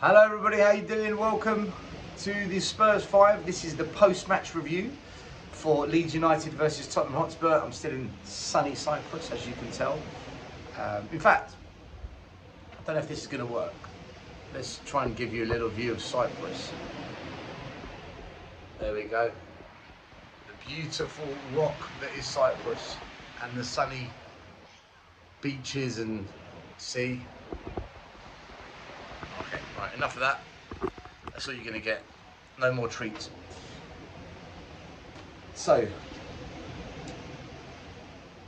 Hello everybody, how you doing? Welcome to the Spurs 5. This is the post-match review for Leeds United versus Tottenham Hotspur. I'm still in sunny Cyprus, as you can tell. In fact, I don't know if this is going to work. Let's try and give you a little view of Cyprus. There we go. The beautiful rock that is Cyprus and the sunny beaches and sea. Okay, right, enough of that. That's all you're going to get. No more treats. So,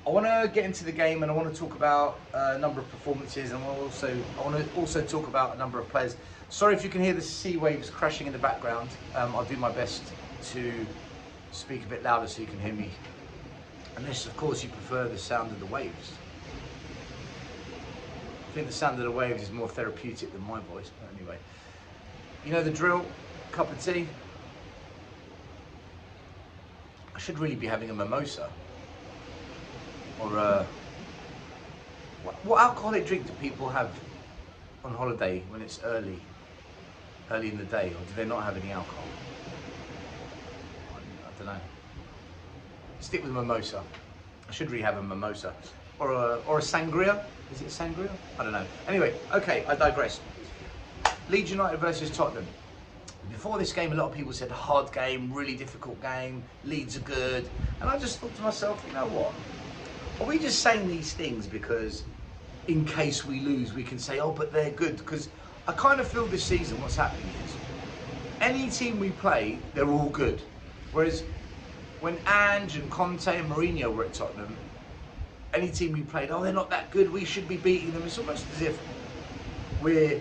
I want to get into the game and I want to talk about a number of performances, and I want to also talk about a number of players. Sorry if you can hear the sea waves crashing in the background. I'll do my best to speak a bit louder so you can hear me. Unless, of course, you prefer the sound of the waves. I think the sound of the waves is more therapeutic than my voice, but anyway. You know the drill, cup of tea. I should really be having a mimosa. Or what alcoholic drink do people have on holiday when it's early in the day, or do they not have any alcohol? I don't know. Stick with mimosa. I should really have a mimosa. Or a sangria. Is it sangria? I don't know. Anyway, okay, I digress. Leeds United versus Tottenham. Before this game, a lot of people said hard game, really difficult game, Leeds are good. And I just thought to myself, you know what? Are we just saying these things because in case we lose, we can say, oh, but they're good? Because I kind of feel this season what's happening is any team we play, they're all good. Whereas when Ange and Conte and Mourinho were at Tottenham, any team we played, oh, they're not that good, we should be beating them. It's almost as if we're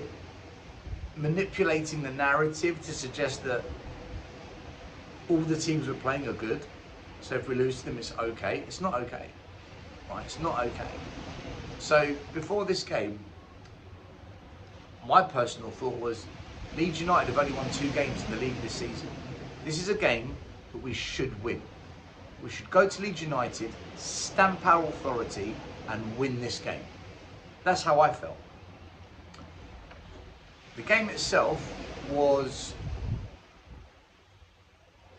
manipulating the narrative to suggest that all the teams we're playing are good. So if we lose to them, it's okay. It's not okay. Right? It's not okay. So before this game, my personal thought was Leeds United have only won 2 games in the league this season. This is a game that we should win. We should go to Leeds United, stamp our authority and win this game. That's how I felt. The game itself was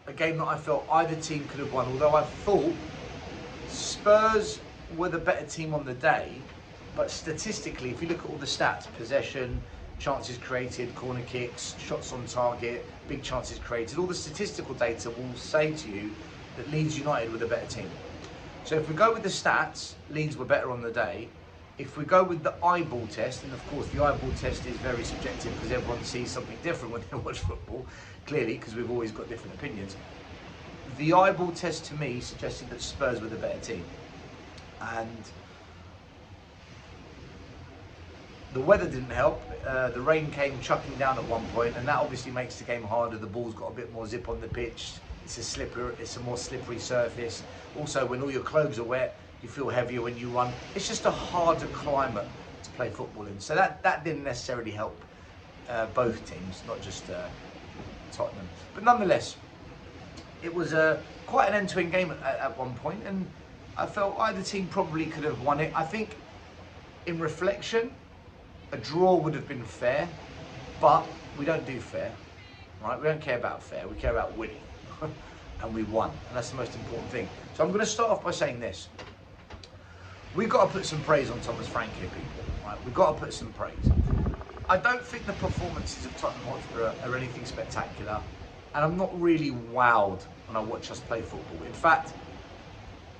a game that I felt either team could have won, although I thought Spurs were the better team on the day. But statistically, if you look at all the stats, possession, chances created, corner kicks, shots on target, big chances created, all the statistical data will say to you that Leeds United were the better team. So if we go with the stats, Leeds were better on the day. If we go with the eyeball test, and of course the eyeball test is very subjective because everyone sees something different when they watch football, clearly, because we've always got different opinions. The eyeball test to me suggested that Spurs were the better team. And the weather didn't help. The rain came chucking down at one point, and that obviously makes the game harder. The ball's got a bit more zip on the pitch. It's a more slippery surface. Also, when all your clothes are wet, you feel heavier when you run. It's just a harder climate to play football in. So that didn't necessarily help both teams, not just Tottenham. But nonetheless, it was quite an end-to-end game at one point, and I felt either team probably could have won it. I think, in reflection, a draw would have been fair, but we don't do fair, right? We don't care about fair, we care about winning. And we won, and that's the most important thing. So I'm going to start off by saying this. We've got to put some praise on Thomas Frank here, people. Right? We've got to put some praise. I don't think the performances of Tottenham Hotspur are anything spectacular, and I'm not really wowed when I watch us play football. In fact,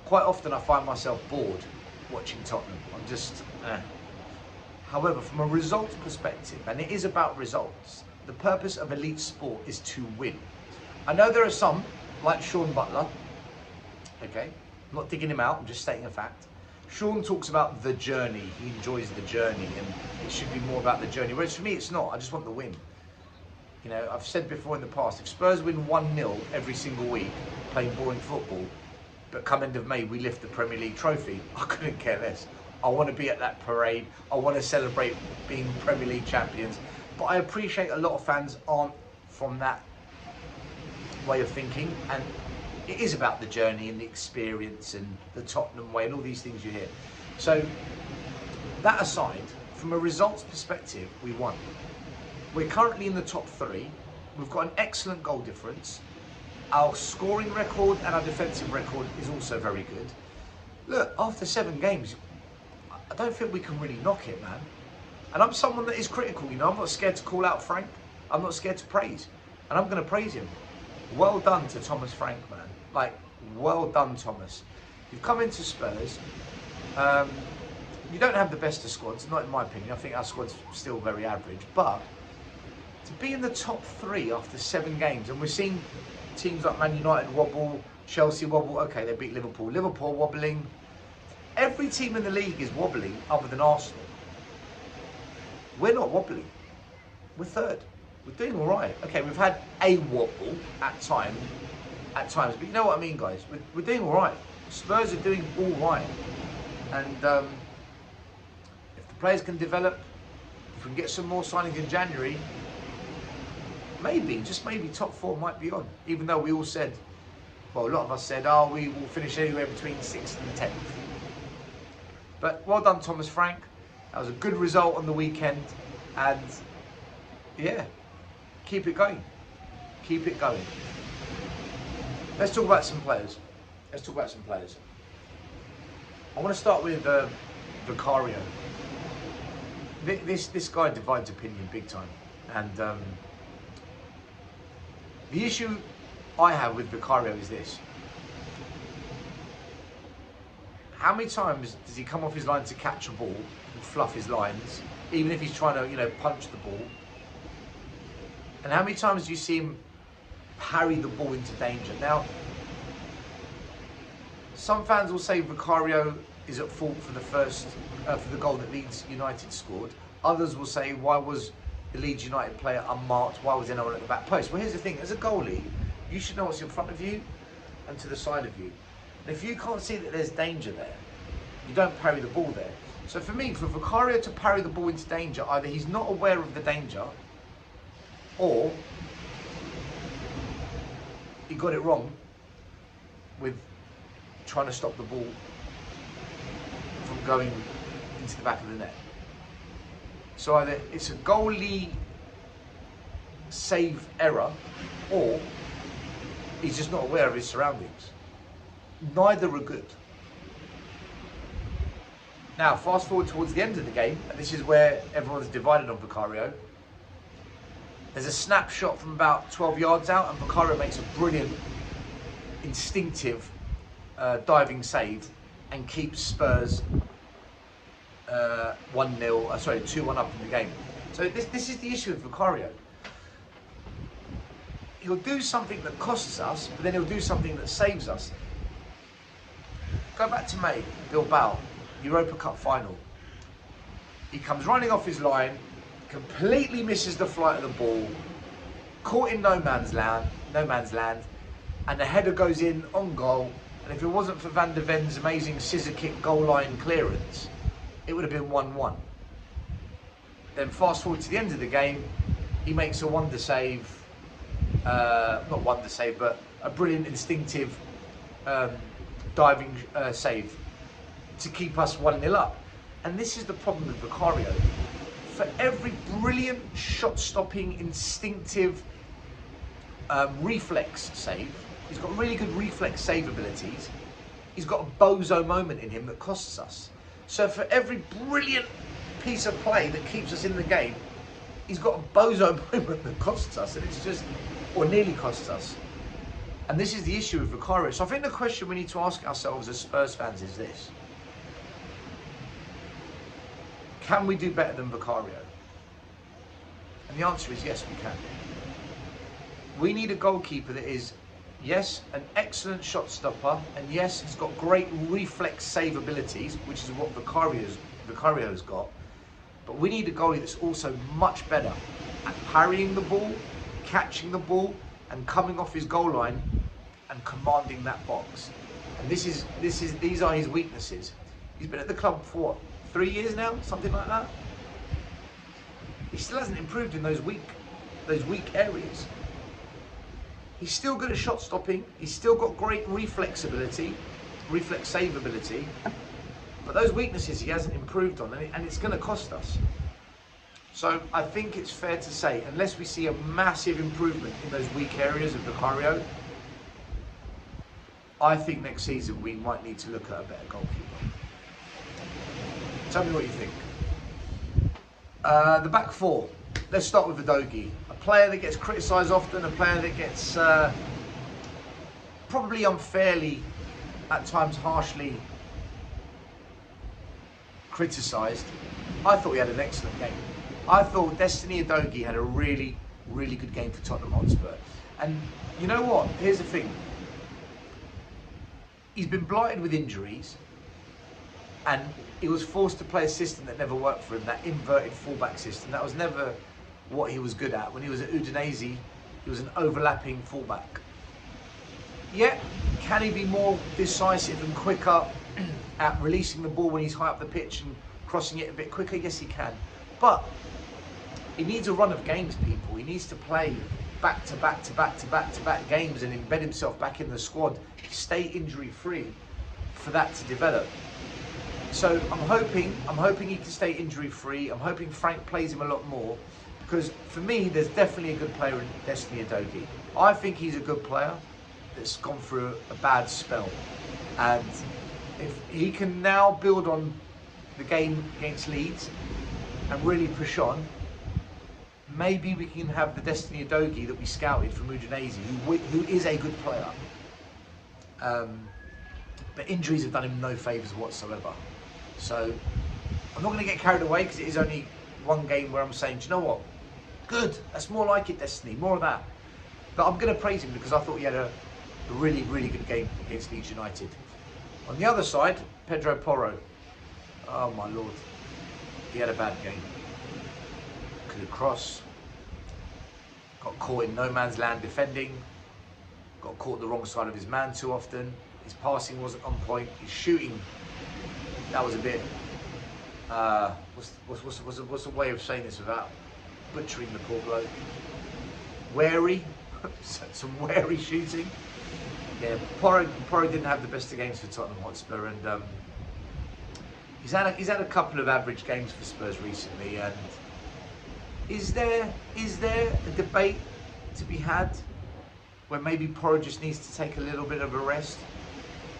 quite often I find myself bored watching Tottenham. I'm just, However, from a results perspective, and it is about results, the purpose of elite sport is to win. I know there are some, like Sean Butler, okay, I'm not digging him out, I'm just stating a fact. Sean talks about the journey, he enjoys the journey, and it should be more about the journey, whereas for me it's not, I just want the win. You know, I've said before in the past, if Spurs win 1-0 every single week, playing boring football, but come end of May we lift the Premier League trophy, I couldn't care less. I want to be at that parade, I want to celebrate being Premier League champions, but I appreciate a lot of fans aren't from that way of thinking, and it is about the journey and the experience and the Tottenham way and all these things you hear. So that aside, from a results perspective, we won. We're currently in the top 3. We've got an excellent goal difference. Our scoring record and our defensive record is also very good. Look, after 7 games, I don't think we can really knock it, man. And I'm someone that is critical, you know. I'm not scared to call out Frank. I'm not scared to praise. And I'm going to praise him. Well done to Thomas Frank, man. Like, well done, Thomas. You've come into Spurs. You don't have the best of squads, not in my opinion. I think our squad's still very average. But to be in the top 3 after 7 games, and we're seeing teams like Man United wobble, Chelsea wobble. Okay, they beat Liverpool. Liverpool wobbling. Every team in the league is wobbling other than Arsenal. We're not wobbling. We're 3rd. We're doing all right. Okay, we've had a wobble at times, but you know what I mean, guys. We're doing all right. Spurs are doing all right, and if the players can develop, if we can get some more signings in January, maybe, just maybe, top 4 might be on. Even though we all said, well, a lot of us said, oh, we will finish anywhere between 6th and 10th. But well done, Thomas Frank. That was a good result on the weekend, and yeah, keep it going. Keep it going. Let's talk about some players. I want to start with Vicario. This guy divides opinion big time, and the issue I have with Vicario is this. How many times does he come off his line to catch a ball and fluff his lines, even if he's trying to, you know, punch the ball? And how many times do you see him parry the ball into danger? Now, some fans will say Vicario is at fault for the goal that Leeds United scored. Others will say, why was the Leeds United player unmarked? Why was there no one at the back post? Well, here's the thing. As a goalie, you should know what's in front of you and to the side of you. And if you can't see that there's danger there, you don't parry the ball there. So for me, for Vicario to parry the ball into danger, either he's not aware of the danger, or he got it wrong with trying to stop the ball from going into the back of the net. So either it's a goalie save error, or he's just not aware of his surroundings. Neither are good. Now, fast forward towards the end of the game, and this is where everyone's divided on Vicario. There's a snapshot from about 12 yards out, and Vicario makes a brilliant, instinctive diving save and keeps Spurs 2-1 up in the game. So this is the issue with Vicario. He'll do something that costs us, but then he'll do something that saves us. Go back to May, Bilbao, Europa Cup final. He comes running off his line, completely misses the flight of the ball, caught in no man's land, and the header goes in on goal. And if it wasn't for Van der Ven's amazing scissor kick goal line clearance, it would have been 1-1. Then fast forward to the end of the game, he makes a wonder save, not wonder save, but a brilliant instinctive diving save to keep us 1-0 up. And this is the problem with Vicario. For every brilliant shot-stopping, instinctive reflex save, he's got really good reflex save abilities, he's got a bozo moment in him that costs us. So for every brilliant piece of play that keeps us in the game, he's got a bozo moment that costs us, and it's just, or nearly costs us. And this is the issue with Vicario. So I think the question we need to ask ourselves as Spurs fans is this. Can we do better than Vicario? And the answer is yes, we can. We need a goalkeeper that is, yes, an excellent shot stopper, and yes, he's got great reflex save abilities, which is what Vicario's got. But we need a goalie that's also much better at parrying the ball, catching the ball, and coming off his goal line and commanding that box. And these are his weaknesses. He's been at the club for what, 3 years now, something like that. He still hasn't improved in those weak areas. He's still good at shot stopping. He's still got great reflex save ability. But those weaknesses he hasn't improved on, and it's going to cost us. So I think it's fair to say, unless we see a massive improvement in those weak areas of Vicario, I think next season we might need to look at a better goalkeeper. Tell me what you think. The back four. Let's start with Udogie. A player that gets criticised often, a player that gets probably unfairly, at times harshly criticised. I thought he had an excellent game. I thought Destiny Udogie had a really, really good game for Tottenham Hotspur. And you know what? Here's the thing. He's been blighted with injuries, and he was forced to play a system that never worked for him, that inverted fullback system. That was never what he was good at. When he was at Udinese, he was an overlapping fullback. Yeah, can he be more decisive and quicker at releasing the ball when he's high up the pitch and crossing it a bit quicker? Yes, he can. But he needs a run of games, people. He needs to play back to back to back to back to back games and embed himself back in the squad, stay injury free for that to develop. So I'm hoping he can stay injury free. I'm hoping Frank plays him a lot more, because for me there's definitely a good player in Destiny Udogie. I think he's a good player that's gone through a bad spell, and if he can now build on the game against Leeds and really push on, maybe we can have the Destiny Udogie that we scouted from Udinese, who is a good player. But injuries have done him no favours whatsoever. So I'm not going to get carried away, because it is only one game where I'm saying, do you know what? Good, that's more like it, Destiny, more of that. But I'm going to praise him because I thought he had a really, really good game against Leeds United. On the other side, Pedro Porro. Oh my lord, he had a bad game. Could have crossed, got caught in no man's land defending, got caught the wrong side of his man too often. His passing wasn't on point. His shooting, that was a bit. What's a way of saying this without butchering the poor bloke? Wary, some wary shooting. Yeah, Porro didn't have the best of games for Tottenham Hotspur, and he's had a couple of average games for Spurs recently. And is there a debate to be had where maybe Porro just needs to take a little bit of a rest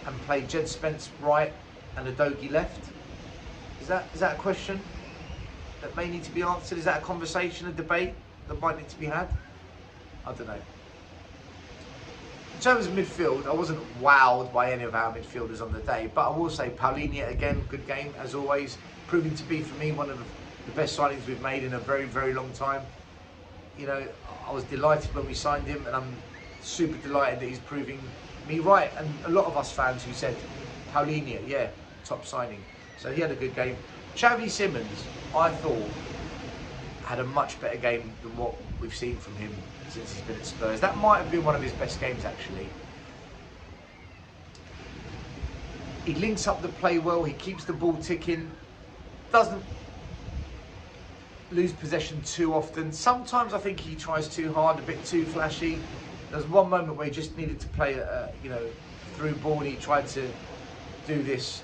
and play Jed Spence right and Udogie left? Is that a question that may need to be answered? Is that a conversation, a debate that might need to be had? I don't know. In terms of midfield, I wasn't wowed by any of our midfielders on the day, but I will say Paulinho, again, good game as always, proving to be for me one of the best signings we've made in a very, very long time. You know, I was delighted when we signed him, and I'm super delighted that he's proving me right. And a lot of us fans who said Paulinho, yeah, top signing. So he had a good game. Xavi Simons, I thought, had a much better game than what we've seen from him since he's been at Spurs. That might have been one of his best games, actually. He links up the play well, he keeps the ball ticking, doesn't lose possession too often. Sometimes I think he tries too hard, a bit too flashy. There was one moment where he just needed to play you know, through ball, and he tried to do this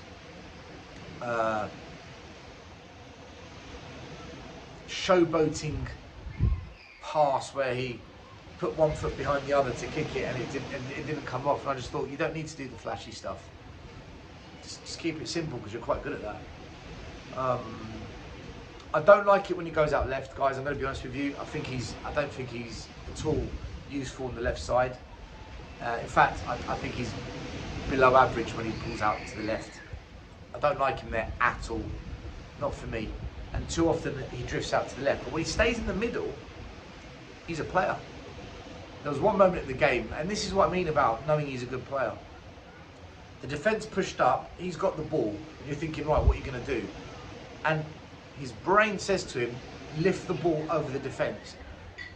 showboating pass where he put one foot behind the other to kick it, and it didn't come off. And I just thought, you don't need to do the flashy stuff. Just keep it simple, because you're quite good at that. I don't like it when he goes out left, guys. I'm going to be honest with you. I don't think he's at all useful on the left side. In fact, I think he's below average when he pulls out to the left. I don't like him there at all. Not for me. And too often he drifts out to the left. But when he stays in the middle, he's a player. There was one moment in the game, and this is what I mean about knowing he's a good player. The defence pushed up, he's got the ball, and you're thinking, right, what are you going to do? And his brain says to him, lift the ball over the defence.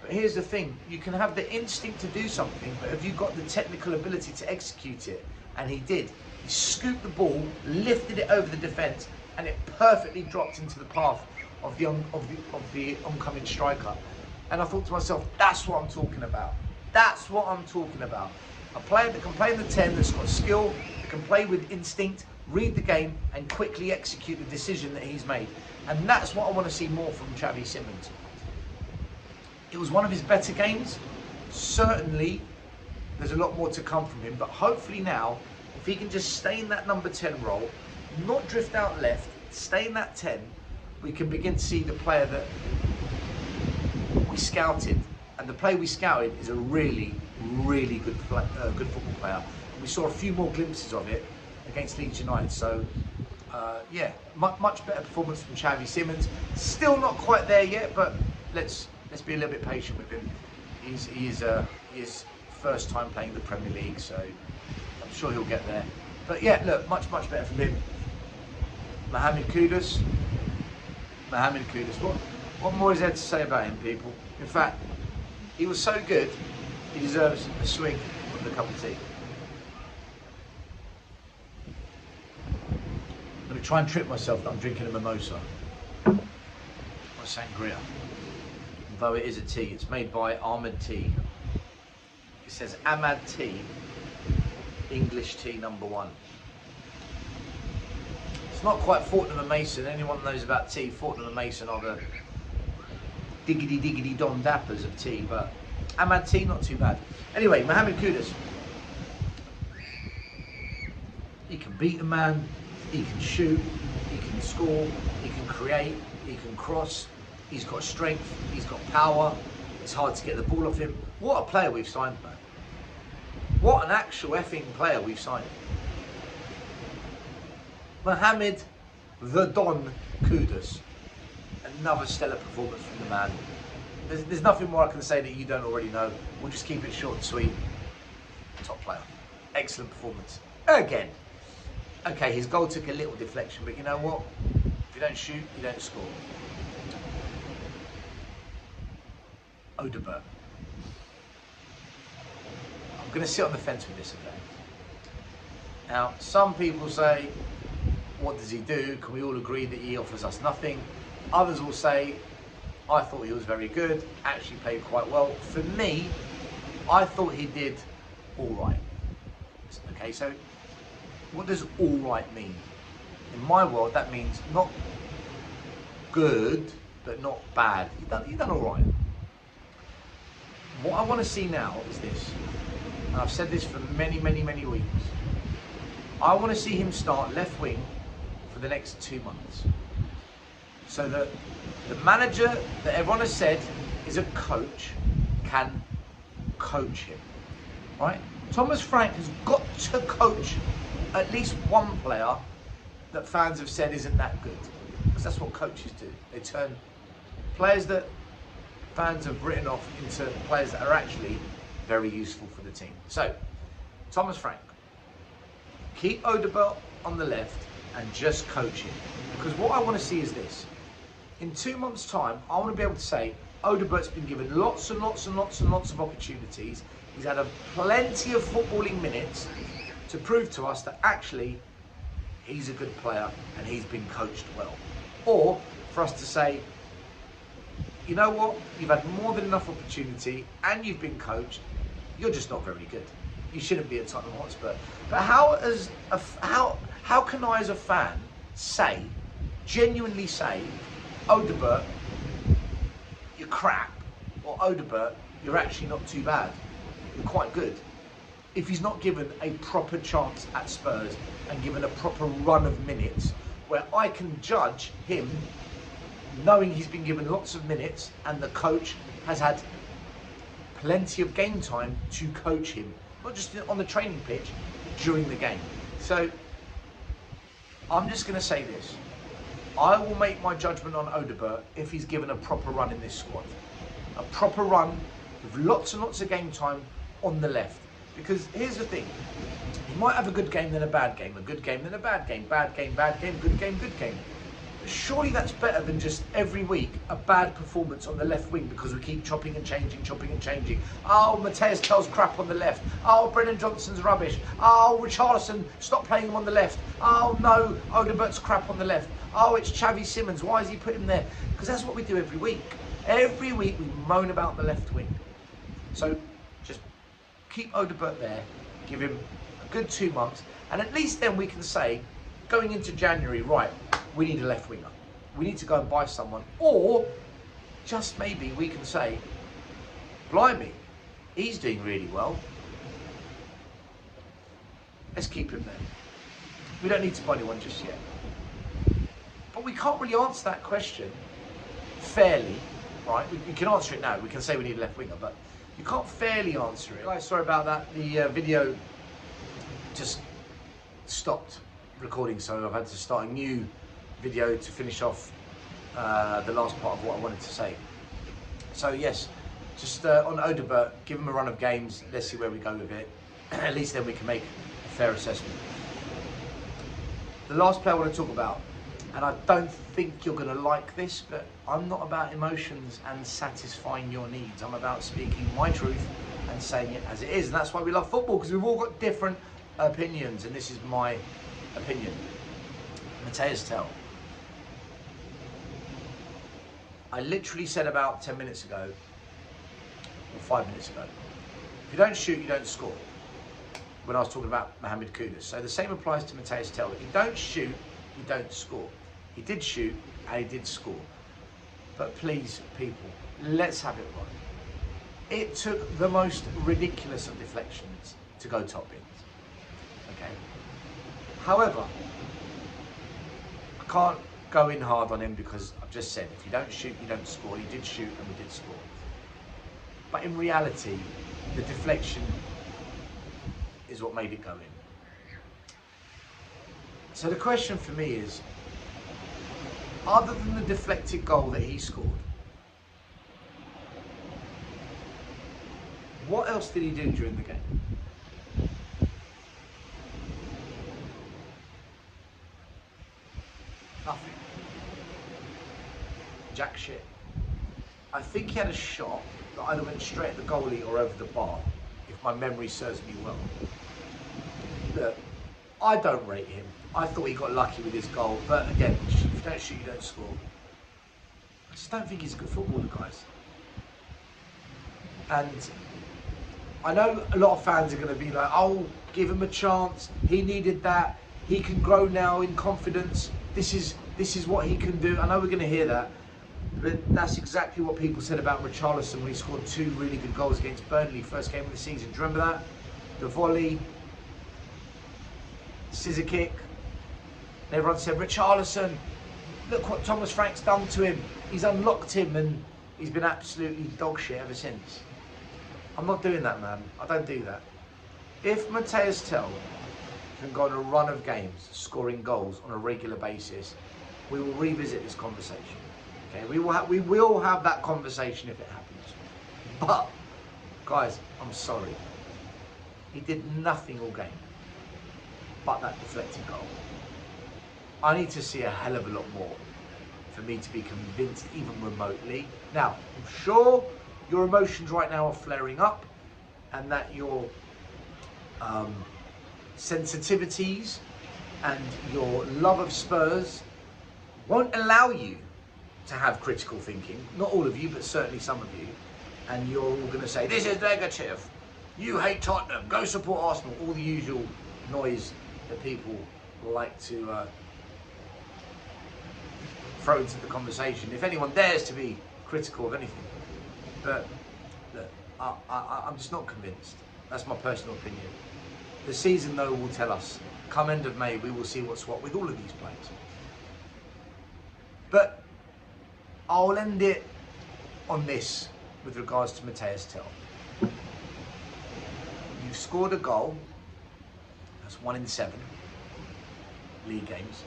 But here's the thing, you can have the instinct to do something, but have you got the technical ability to execute it? And he did. He scooped the ball, lifted it over the defence, and it perfectly dropped into the path of the oncoming striker. And I thought to myself, that's what I'm talking about. That's what I'm talking about. A player that can play in the 10, that's got skill, that can play with instinct, read the game and quickly execute the decision that he's made. And that's what I want to see more from Xavi Simons. It was one of his better games. Certainly, there's a lot more to come from him, but hopefully now, if he can just stay in that number 10 role, not drift out left, stay in that 10, we can begin to see the player that we scouted. And the player we scouted is a really, really good football player. We saw a few more glimpses of it against Leeds United. So, yeah, much better performance from Xavi Simons. Still not quite there yet, but let's be a little bit patient with him. He is first time playing the Premier League, so I'm sure he'll get there. But yeah, look, much better from him. Mohamed Kudus. What more is there to say about him, people? In fact, he was so good, he deserves a swig of the cup of tea. Let me try and trick myself that I'm drinking a mimosa or sangria. Although it is a tea, it's made by Ahmed Tea. It says Ahmad Tea, English tea #1. It's not quite Fortnum and Mason. Anyone that knows about tea, Fortnum and Mason are the diggity don dappers of tea, but Ahmad Tea, not too bad. Anyway, Mohamed Kudus. He can beat a man, he can shoot, he can score, he can create, he can cross, he's got strength, he's got power, it's hard to get the ball off him. What a player we've signed, man. What an actual effing player we've signed. Mohamed the Don Kudus. Another stellar performance from the man. There's nothing more I can say that you don't already know. We'll just keep it short and sweet. Top player. Excellent performance. Again. Okay, his goal took a little deflection, but you know what? If you don't shoot, you don't score. Odobert. I'm going to sit on the fence with this, okay? Now, some people say, what does he do? Can we all agree that he offers us nothing? Others will say, I thought he was very good, actually played quite well. For me, I thought he did all right. Okay, so what does all right mean? In my world, that means not good, but not bad. He's done all right. What I want to see now is this, and I've said this for many weeks. I want to see him start left wing for the next 2 months. So that the manager that everyone has said is a coach can coach him, right? Thomas Frank has got to coach at least one player that fans have said isn't that good. Because that's what coaches do. They turn players that fans have written off into players that are actually very useful for the team. So, Thomas Frank, keep Odobert on the left and just coach him. Because what I want to see is this. In 2 months' time, I want to be able to say, Odobert's been given lots of opportunities. He's had plenty of footballing minutes to prove to us that actually he's a good player and he's been coached well. Or for us to say, you know what, you've had more than enough opportunity and you've been coached, you're just not very good. You shouldn't be at Tottenham Hotspur. But how can I as a fan say, genuinely say, Odobert, you're crap, or Odobert, you're actually not too bad, you're quite good, if he's not given a proper chance at Spurs and given a proper run of minutes where I can judge him knowing he's been given lots of minutes and the coach has had plenty of game time to coach him, not just on the training pitch, during the game. So I'm just going to say this. I will make my judgment on Odobert if he's given a proper run in this squad. A proper run with lots and lots of game time on the left. Because here's the thing. He might have a good game then a bad game, a good game then a bad game, bad game, good game, good game. Surely that's better than just every week a bad performance on the left wing because we keep chopping and changing. Oh, Mathis Tel's crap on the left. Oh, Brennan Johnson's rubbish. Oh, Richarlison, stop playing him on the left. Oh no, Odobert's crap on the left. Oh, it's Xavi Simons, why has he put him there? Because that's what we do every week. Every week we moan about the left wing. So just keep Odobert there, give him a good 2 months, and at least then we can say, going into January, right, we need a left winger. We need to go and buy someone. Or just maybe we can say, blimey, he's doing really well. Let's keep him there. We don't need to buy anyone just yet. But we can't really answer that question fairly, right? We can answer it now. We can say we need a left winger, but you can't fairly answer it. Guys, sorry about that. The video just stopped recording, so I've had to start a new video to finish off the last part of what I wanted to say. So yes, just on Odobert, give him a run of games. Let's see where we go with it. At least then we can make a fair assessment. The last player I want to talk about, and I don't think you're going to like this, but I'm not about emotions and satisfying your needs. I'm about speaking my truth and saying it as it is. And that's why we love football, because we've all got different opinions, and this is my opinion. Mathis Tel. I literally said about 10 minutes ago, or 5 minutes ago, if you don't shoot, you don't score. When I was talking about Mohamed Kudus. So the same applies to Mathis Tel. If you don't shoot, you don't score. He did shoot and he did score. But please, people, let's have it right. It took the most ridiculous of deflections to go top bins. Okay. However, I can't go in hard on him because I've just said if you don't shoot, you don't score. He did shoot and we did score. But in reality, the deflection is what made it go in. So the question for me is, other than the deflected goal that he scored, what else did he do during the game? Nothing. Jack shit. I think he had a shot that either went straight at the goalie or over the bar, if my memory serves me well. Look, I don't rate him. I thought he got lucky with his goal, but again, if you don't shoot, you don't score. I just don't think he's a good footballer, guys. And I know a lot of fans are going to be like, oh, give him a chance. He needed that. He can grow now in confidence. This is what he can do. I know we're going to hear that. But that's exactly what people said about Richarlison when he scored 2 really good goals against Burnley, first game of the season. Do you remember that? The volley, scissor kick. And everyone said, Richarlison, look what Thomas Frank's done to him. He's unlocked him and he's been absolutely dog shit ever since. I'm not doing that, man. I don't do that. If Mathis Tel can go on a run of games, scoring goals on a regular basis, we will revisit this conversation. Okay, we will have that conversation if it happens. But, guys, I'm sorry. He did nothing all game but that deflected goal. I need to see a hell of a lot more for me to be convinced even remotely. Now, I'm sure your emotions right now are flaring up and that your sensitivities and your love of Spurs won't allow you to have critical thinking. Not all of you, but certainly some of you. And you're all going to say, this is negative. You hate Tottenham. Go support Arsenal. All the usual noise that people like to throw into the conversation. If anyone dares to be critical of anything. But look, I'm just not convinced. That's my personal opinion. The season, though, will tell us. Come end of May, we will see what's what with all of these players. But I'll end it on this with regards to Mathis Tel. You've scored a goal. That's 1 in 7 league games.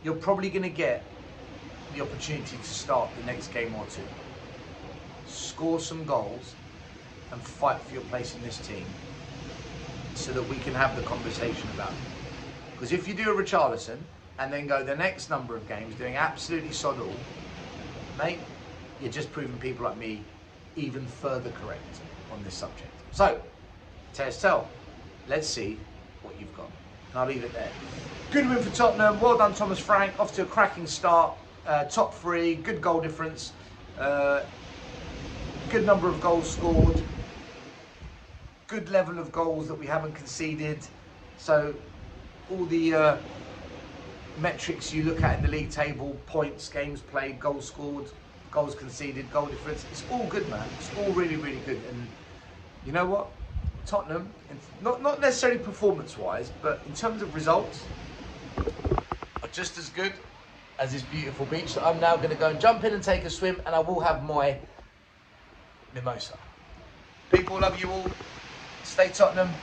You're probably going to get the opportunity to start the next game or two. Score some goals and fight for your place in this team so that we can have the conversation about it. Because if you do a Richarlison and then go the next number of games doing absolutely sod all, mate, you're just proving people like me even further correct on this subject. So, Mathis Tel, let's see what you've got. And I'll leave it there. Good win for Tottenham. Well done, Thomas Frank. Off to a cracking start. Top 3, good goal difference. Good number of goals scored. Good level of goals that we haven't conceded. So all the metrics you look at in the league table, points, games played, goals scored, goals conceded, goal difference, it's all good, man. It's all really, really good. And you know what? Tottenham, not necessarily performance-wise, but in terms of results, are just as good as this beautiful beach. So I'm now going to go and jump in and take a swim, and I will have my mimosa. People, love you all. Stay Tottenham.